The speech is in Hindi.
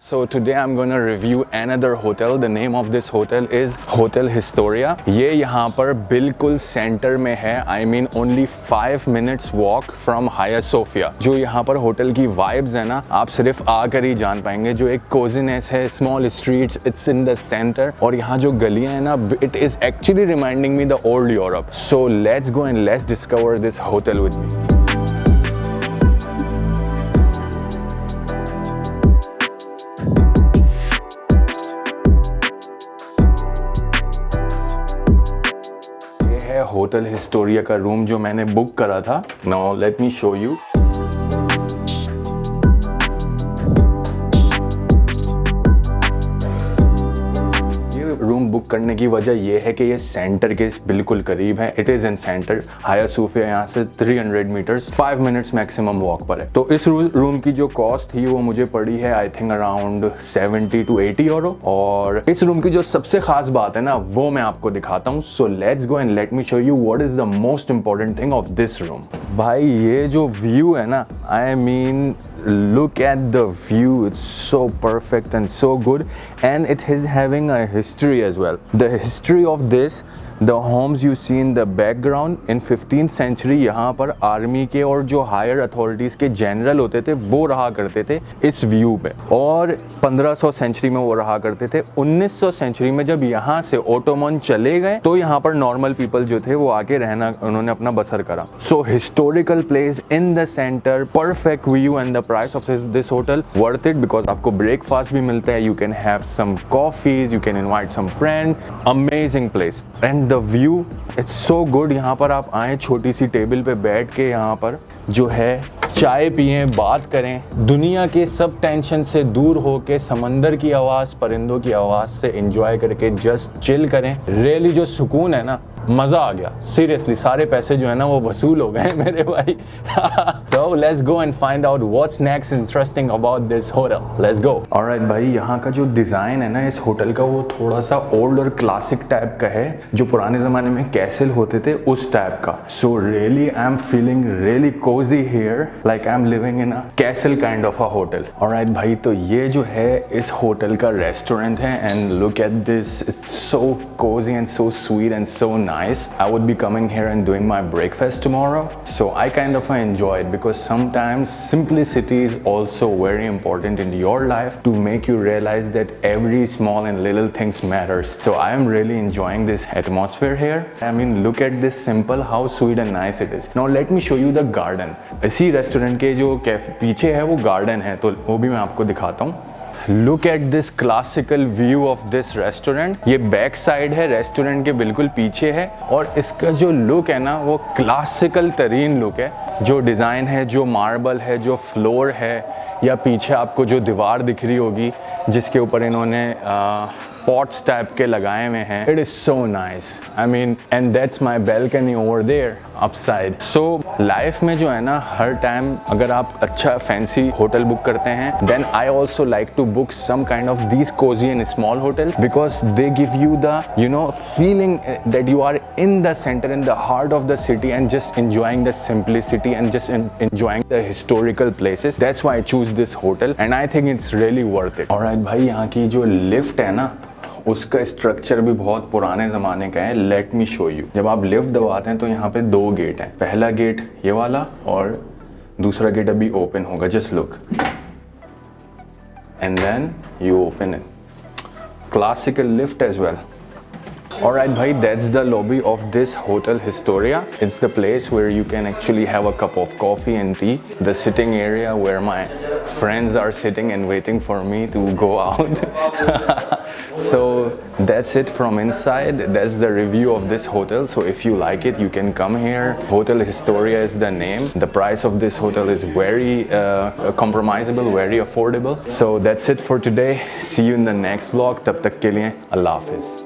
So today I'm gonna review another hotel. The name of this hotel is Hotel Historia. ये यहाँ पर बिल्कुल सेंटर में है. I mean only 5 minutes walk from Hagia Sophia. जो यहाँ पर होटल की वाइब्स है ना, आप सिर्फ आकर ही जान पाएंगे. जो एक कोजीनेस है, small streets, it's in the centre. और यहाँ जो गलियाँ हैं ना, it is actually reminding me the old Europe. So let's go and let's discover this hotel with me. Hotel Historia का रूम जो मैंने बुक करा था. Now let me show you. Room book करने की वजह यह है कि ये सेंटर के बिल्कुल करीब है. It is in centre. हाया सोफिया यहाँ से 300 मीटर्स 5 मिनट्स मैक्सिमम वॉक पर है. तो इस रूम की जो कॉस्ट थी वो मुझे पड़ी है I think around 70 to 80 euro. और इस रूम की जो सबसे खास बात है ना, वो मैं आपको दिखाता हूँ. So let's go and let me show you what is the most important thing of this room. भाई ये जो व्यू है ना, I mean look at the view. It's so perfect and so good, and it is having a history as well. The history of this, the homes you see in the background, in 15th century यहाँ पर आर्मी के और जो हायर अथॉरिटीज के जनरल होते थे वो रहा करते थे इस व्यू पे. और 1500 सेंचुरी में वो रहा करते थे. 1900 सेंचुरी में जब यहाँ से ओटोमन चले गए तो यहाँ पर नॉर्मल पीपल जो थे वो आके रहना, उन्होंने अपना बसर करा. So historical place in the centre, perfect view, and the price of this hotel worth it because आपको ब्रेकफास्ट भी मिलता है. You can have some coffees, you can invite some friend. Amazing place and the view it's so good. यहाँ पर आप आए, छोटी सी टेबल पे बैठ के यहाँ पर जो है चाय पिएं, बात करें, दुनिया के सब टेंशन से दूर होके समंदर की आवाज़, परिंदों की आवाज़ से एंजॉय करके जस्ट चिल करें. रियली जो सुकून है ना, मज़ा आ गया. सीरियसली सारे पैसे जो है ना वो वसूल हो गए मेरे भाई. So let's go and find out what's next interesting about this hotel. Let's go. Alright भाई, यहाँ का जो डिज़ाइन है ना इस होटल का, वो थोड़ा सा ओल्ड और क्लासिक टाइप का है, जो पुराने ज़माने में कैसल होते थे उस टाइप का. So really I am feeling really cosy here, like I am living in a castle kind of a hotel. Alright भाई, तो ये जो है इस होटल का रेस्टोरेंट है. And look at this, it's so Cozi and so sweet and so nice. I would be coming here and doing my breakfast tomorrow, so I kind of enjoy it because sometimes simplicity is also very important in your life to make you realize that every small and little things matters. So I am really enjoying this atmosphere here. I mean, look at this simple, how sweet and nice it is. Now let me show you the garden. इसी रेस्टोरेंट के जो पीछे है वो गार्डन है, तो वो भी मैं आपको दिखाता हूँ. Look at this classical view of this restaurant. ये बैक साइड है, रेस्टोरेंट के बिल्कुल पीछे है. और इसका जो लुक है ना वो क्लासिकल तरीन लुक है. जो डिज़ाइन है, जो मार्बल है, जो फ्लोर है, या पीछे आपको जो दीवार दिख रही होगी जिसके ऊपर इन्होंने पॉट्स टाइप के लगाए हुए हैं. It is so nice. I mean, and that's my balcony over there upside. So life में जो है ना, हर टाइम अगर आप अच्छा फैंसी होटल बुक करते हैं, then I also like to book some kind of these cosy and small hotels because they give you the feeling that you are in the centre, in the heart of the city, and just enjoying the simplicity and just enjoying the historical places. That's why I choose this hotel and I think it's really worth it. Alright भाई, यहाँ की जो लिफ्ट है ना उसका स्ट्रक्चर भी बहुत पुराने ज़माने का है. Let me show you. जब आप लिफ्ट दबाते हैं तो यहाँ पे 2 गेट हैं. पहला गेट ये वाला और दूसरा गेट अभी ओपन होगा. Just look and then you open it. Classical lift as well. Alright bhai, that's the lobby of this Hotel Historia. It's the place where you can actually have a cup of coffee and tea. The sitting area where my friends are sitting and waiting for me to go out. So that's it from inside. That's the review of this hotel. So if you like it, you can come here. Hotel Historia is the name. The price of this hotel is very compromisable, very affordable. So that's it for today. See you in the next vlog. Tab tak ke liye, Allah Hafiz.